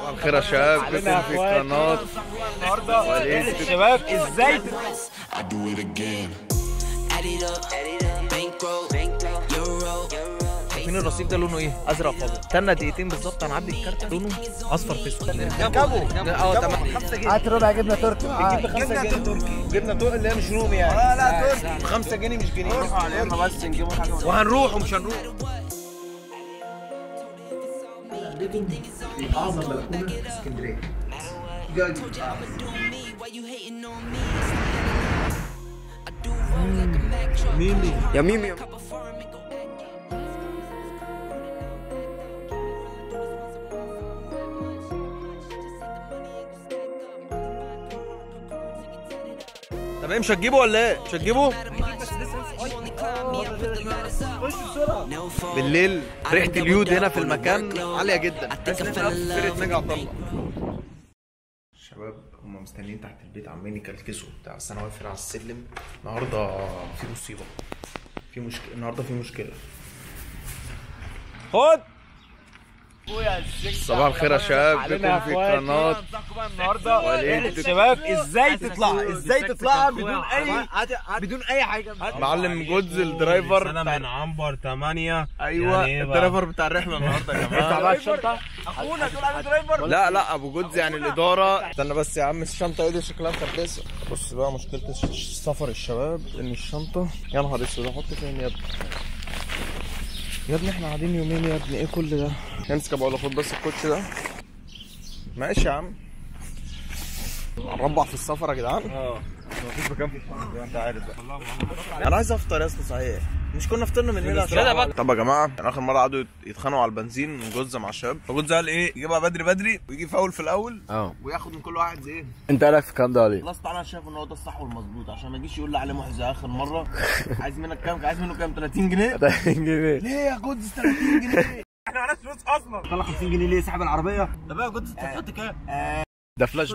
الخير يا شباب، بكم في قناة النهارده الشباب ازاي عارفين الرصيف ده لونه ايه؟ ازرق فابيض. استنى دقيقتين بالظبط هنعبي الكارت لونه اصفر في اسود. نركبه تمام. 5 جنيه هات ربع جبنه تركي. جبنه 5 جنيه تركي جبنه تركي اللي هي مش رومي يعني. لا تركي 5 جنيه مش جنيه. نروح علينا بس نجيبوا حاجه وهنروح ومش هنروح. في اعظم بلكونه في اسكندريه. ميمي يا ميمي طب ايه، مش هتجيبه ولا ايه؟ مش هتجيبه؟ بالليل ريحة اليود هنا في المكان عالية جدا. الشباب هم مستنيين تحت البيت عمالين يكلكسوا بتاع، بس انا واقف على السلم. النهارده في مصيبة، في مشكلة النهارده، في مشكلة. خد صباح الخير يا شباب، بكم في قناة النهارده الشباب ازاي تطلع بدون اي حاجه. معلم جودز الدرايفر انا من عنبر 8. ايوه يعني الدرايفر بتاع الرحله النهارده يا جماعه. بقى الشنطه اخونا تقول عليه درايفر. لا ابو جودز يعني الاداره. استنى بس يا عم، الشنطه ايه دي شكلها مكربسه. بص بقى مشكله سفر الشباب ان الشنطه، يا نهار اسود احط فين يا ابني؟ يا ابني احنا قاعدين يومين يا ابني، ايه كل ده؟ امسك بقول له خد بس الكوتش ده. ماشي يا عم. هنربع في السفر يا جدعان. مفيش مكان في الشنطه زي ما انت عارف بقى. انا عايز افطر يا اسطى صحيح. مش كنا فطرنا من هنا؟ طب يا جماعه يعني اخر مره قعدوا يتخانقوا على البنزين وجوزة مع الشباب، فجوزة قال ايه؟ يجيبها بدري ويجي فاول في الاول وياخد من كل واحد زي. انت رايك في الكلام ده ولا ايه؟ خلاص تعالى، انا شايف ان هو ده الصح والمظبوط عشان ما يجيش يقول لي عليه محزن اخر مره. عايز منك كام؟ عايز منه كام؟ 30 جنيه؟ 30 جنيه ليه يا جودز 30 جنيه؟ احنا معناش فلوس اصلا. طلع 50 جنيه ليه؟ سحب العربيه. طب يا جودز انت هتحط كام؟ ده فلاش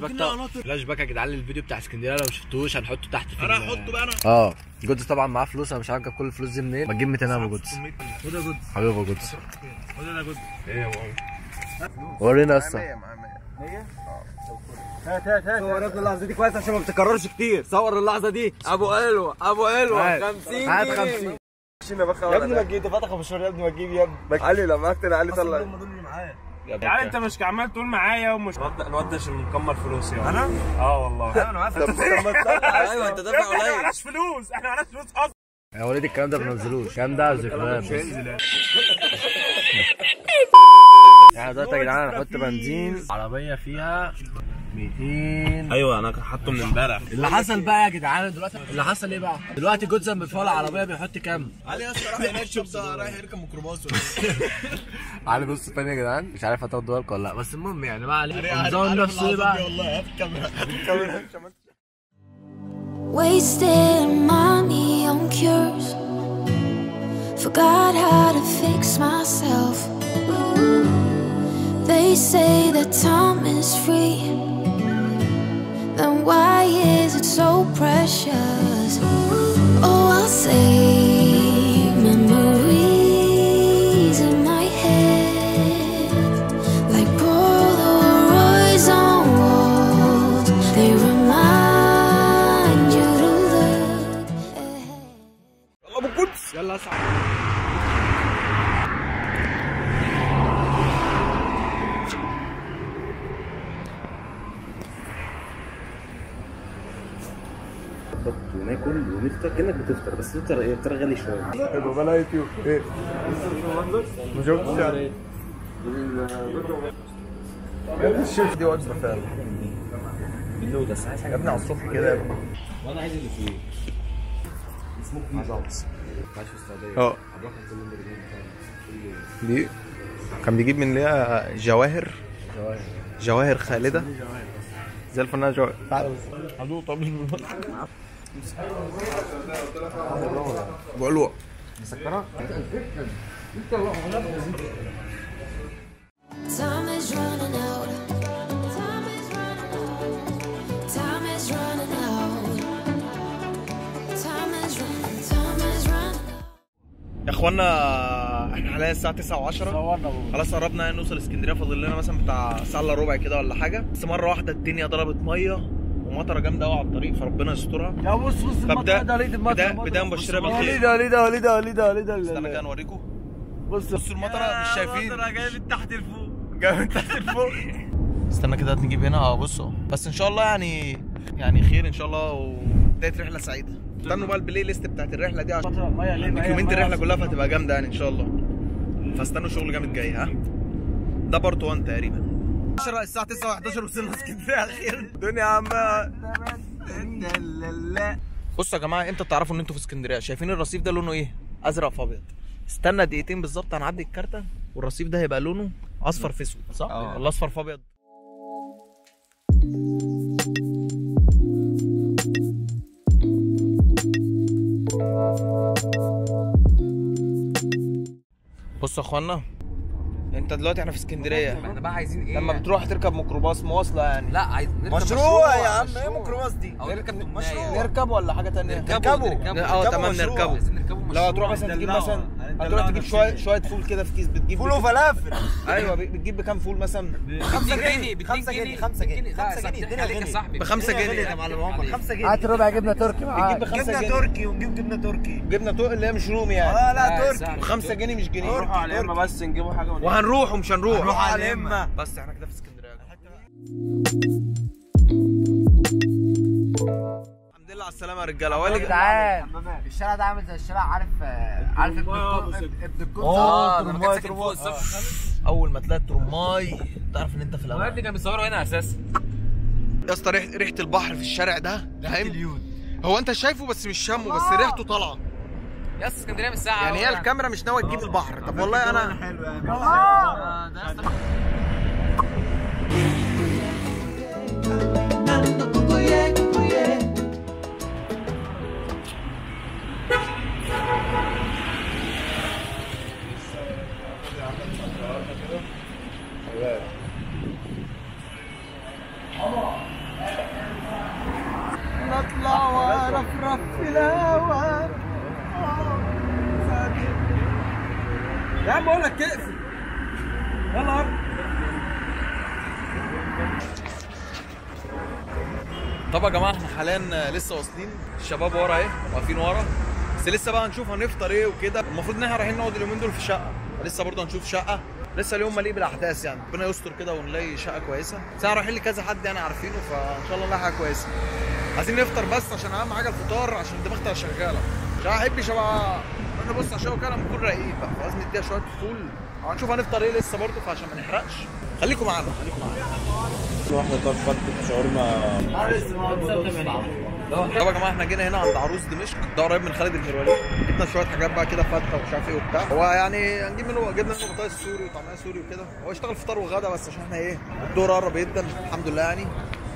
باك يا جدعان للفيديو بتاع اسكندريه، لو شفتوش هنحطه تحت في انا هحطه بقى انا. جودز طبعا معاه فلوس، انا مش عارف جاب كل الفلوس دي منين. ما تجيب 200 ابو جودز. خد يا جودز، حبيبي ابو جودز، خد يا جودز. ايه يا ماما؟ ورينا اصلا. هات صور اللحظه دي كويس عشان ما بتكررش كتير. صور اللحظه دي. ابو قلوه 50 هات 50 يا ابني. ما تجيب فتح 15 يا ابني، ما تجيب يا ابني. علي لما اكتب علي طلع. هم دول اللي معايا. يعني انت مش عمال تقول معايا ومش الواد ده عشان مكمل فلوس يعني. انا؟ والله. انا عارف. ايوه انت دافع قليل. احنا معناش فلوس، احنا معناش فلوس اصلا. يا وليد الكلام ده ما بنزلوش، الكلام ده ذكريات. يعني دلوقتي يا جدعان هنحط بنزين، عربيه فيها 200. ايوه انا حاطه من امبارح. اللي حصل بقى يا جدعان دلوقتي، اللي حصل ايه بقى؟ دلوقتي جودز لما بيفول العربيه بيحط كام؟ علي يا اسطى راح هناك، شفت رايح يركب ميكروباص علي بص تاني يا جدعان، مش عارف هتاخدوا بالكم ولا لا، بس المهم يعني ما عليه. نظام نفسه ايه بقى؟ والله هات الكاميرا. Wasting money on cures. Forgot how to fix myself. They say that time is free. Then why is it so precious? Oh, I'll save memories in my head, like Polaroids on walls. They remind you to look ahead. ابو جودز يلا اسعد. وناكل ونفطر كأنك بتفطر، بس الفطار غالي شويه. يبقى بلا يوتيوب ايه؟ ما شفتش يعني. الشيف دي وجبه فعلا. بس عايز يا ابني على الصبح كده يا ابني. وانا عايز اللي فيه اسمه عايز في السعوديه. هروح انزل من دي كان بيجيب من اللي هي جواهر خالده زي الفنانه جواهر. تعالى بس هدوق. طب بقول له مسكره. Time is running out. Time is running out. Time is running out. Time is running out. يا اخوانا احنا حاليا الساعه 9:10. صورنا خلاص قربنا يعني نوصل اسكندريه، فاضل لنا مثلا بتاع ساعه الا ربع كده ولا حاجه. بس مره واحده الدنيا ضربت ميه ومطره جامده قوي على الطريق، فربنا يسترها. يا بص فبدأ بدايه مبشره بالخير. وليده استنى كده نوريكم. بص بصوا المطره مش شايفين، المطره جايه من تحت لفوق، جايه من تحت لفوق. استنى كده نجيب هنا بصوا. بس ان شاء الله يعني خير ان شاء الله، وبدايه رحله سعيده. استنوا بقى البلاي ليست بتاعت الرحله دي عشان دوكيومنت الرحله كلها، فهتبقى جامده يعني ان شاء الله. فاستنوا شغل جامد جاي. ها ده بارت 1 تقريبا. الساعه 9:11 وصلنا اسكندريه اخيرا. الدنيا عامه. بصوا يا جماعه، امتى تعرفوا ان انتوا في اسكندريه؟ شايفين الرصيف ده لونه ايه؟ ازرق في ابيض. استنى دقيقتين بالظبط هنعدي الكارته والرصيف ده هيبقى لونه اصفر في اسود، صح؟ ولا اصفر في ابيض؟ بصوا يا اخوانا، انت دلوقتي احنا في اسكندريه. احنا بقى عايزين ايه؟ لما بتروح تركب ميكروباص مواصله يعني. لا عايز نركب مشروع يا عم. ايه ميكروباص دي؟ او نركب نركب ولا حاجه ثانيه؟ نركبه. تمام نركبه. عايزين نركبه. لو هتروح مثلا تجيب مثلا، هتروح تجيب شويه فول كده في كيس، بتجيب فول وفلافل. ايوه بتجيب بكام فول مثلا؟ 5 جنيه 5 جنيه 5 جنيه 5 جنيه الدنيا غاليه ب 5 جنيه يا معلم عمر. 5 جنيه. هات ربع جبنه تركي معاك. بتجيب ب 5 جبنه جنيه. تركي ونجيب جبنه تركي. جبنه اللي هي مش رومي يعني. لا تركي. ب 5 جنيه مش جنيه. نروح على اليمة بس نجيبوا حاجه وهنروح ومش هنروح. نروح على اليمة. بس احنا كده في اسكندريه. الحمد لله على السلامه يا رجاله. يا جدعان الشارع ده عامل زي الشارع، عارف ابن الكوز. ترماي. اول ما تلاقي الترماي تعرف ان انت في الامان. كان بيصوروا هنا اساسا يا اسطى ريحه البحر في الشارع ده فاهم؟ هو انت شايفه بس مش شامه، بس ريحته طالعه. يا اسطى اسكندريه من ساعه يعني هي الكاميرا مش ناويه تجيب البحر. طب والله انا حلو يعني. نطلع ورفرف في الهوا. يا عم بقول لك اقفل. يلا طب يا جماعه احنا حاليا لسه واصلين، الشباب ورا اهي واقفين ورا، بس لسه بقى هنشوف هنفطر ايه وكده. المفروض ان احنا رايحين نقعد اليومين دول في شقه، لسه برضه هنشوف شقه. لسه اليوم مليء بالاحداث يعني، ربنا يستر كده ونلاقي شقه كويسه. بس احنا رايحين لكذا حد يعني عارفينه، فان شاء الله نلاقي حاجه كويسه. عايزين نفطر بس عشان اهم حاجه الفطار، عشان الدماغ تبقى شغاله. عشان ما احبش ابقى انا بص عشان كده لما نكون رايقين بقى، فلازم نديها شويه فول. هنشوف هنفطر ايه لسه برضه، فعشان ما نحرقش خليكم معانا. واحده طب فتت شاورما. طب يا جماعه احنا جينا هنا عند عروس دمشق، ده قريب من خالد المروالي. جبنا شويه حاجات بقى كده فته ومش عارف ايه وبتاع. هو يعني هنجيب منه، جبنا منه بطاطس سوري وطعميه سوري وكده. هو يشتغل فطار وغدا بس عشان احنا ايه الدور قرب جدا الحمد لله يعني،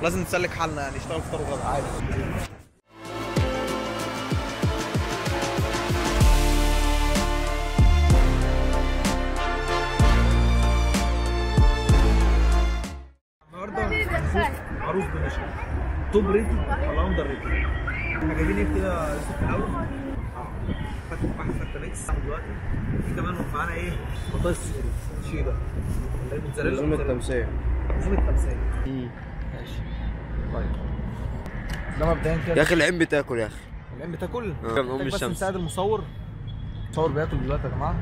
لازم نسلك حالنا يعني، يشتغل فطار وغدا عادي. عروس دمشق توب ريتد ولا اندر ريتد؟ احنا جايبين ايه كده لسه في الاول؟ فتة واحد فتة ميكس دلوقتي. في كمان معانا ايه؟ بطاطس سوري شيدر. لزوم التمثيل. لزوم التمثيل. ماشي. طيب. ده مبدئيا كده. يا اخي العين بتاكل يا اخي. العين بتاكل؟ بس نساعد المصور. المصور بياكل دلوقتي يا جماعه.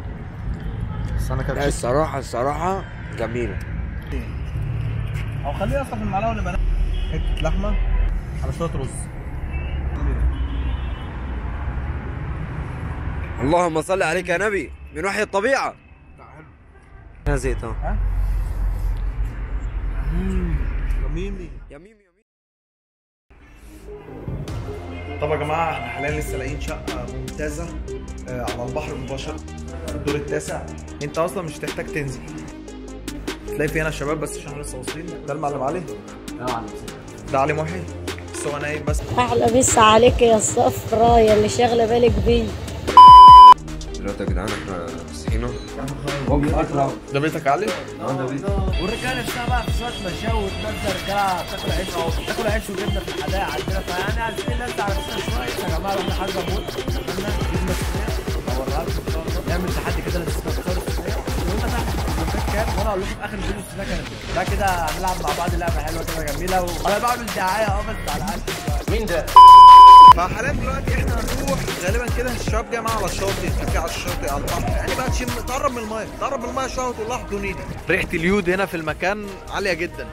بس انا كده الصراحه جميله. او خليها اصلا في المعلقه ولا بنات. حته لحمه على شويه رز. اللهم صل عليك يا نبي من وحي الطبيعه. هنا زيت اهو. جميل. يمين. طب يا جماعه احنا حاليا لسه لاقيين شقه ممتازه على البحر مباشره في الدور التاسع. انت اصلا مش هتحتاج تنزل، تلاقي في هنا الشباب بس عشان لسه واصلين. ده المعلم علي. ده علي محي بس هو نايم بس. احلى مسا عليك يا الصفرا يا اللي شاغله بالك بيه. دلوقتي يا جدعان احنا صحينا. ده بيتك يا علي؟ والرجاله نفسها بقى في شويه مشاوي وتنزل رجاله تاكل عيش وجبنه في الحدائق عندنا، فيعني عايزين ننزل على نفسنا شويه يا جماعه. لو حاجه موت نجيب مسؤوليه اوريها لكم ان شاء الله. نعمل تحدي كده للسكر اقول لكم في اخر الفيديو السنه كانت بكده. ده كده هنلعب مع بعض لعبه حلوه كده جميله انا بعمل دعايه بس على قد مين ده؟ فحاليا دلوقتي احنا هنروح غالبا كده الشباب جاي معانا على الشاطئ، كافيه على الشاطئ على البحر، يعني بقى تقرب من المايه، تقرب من المايه شويه وتقول لها احضنيني. ريحه اليود هنا في المكان عاليه جدا.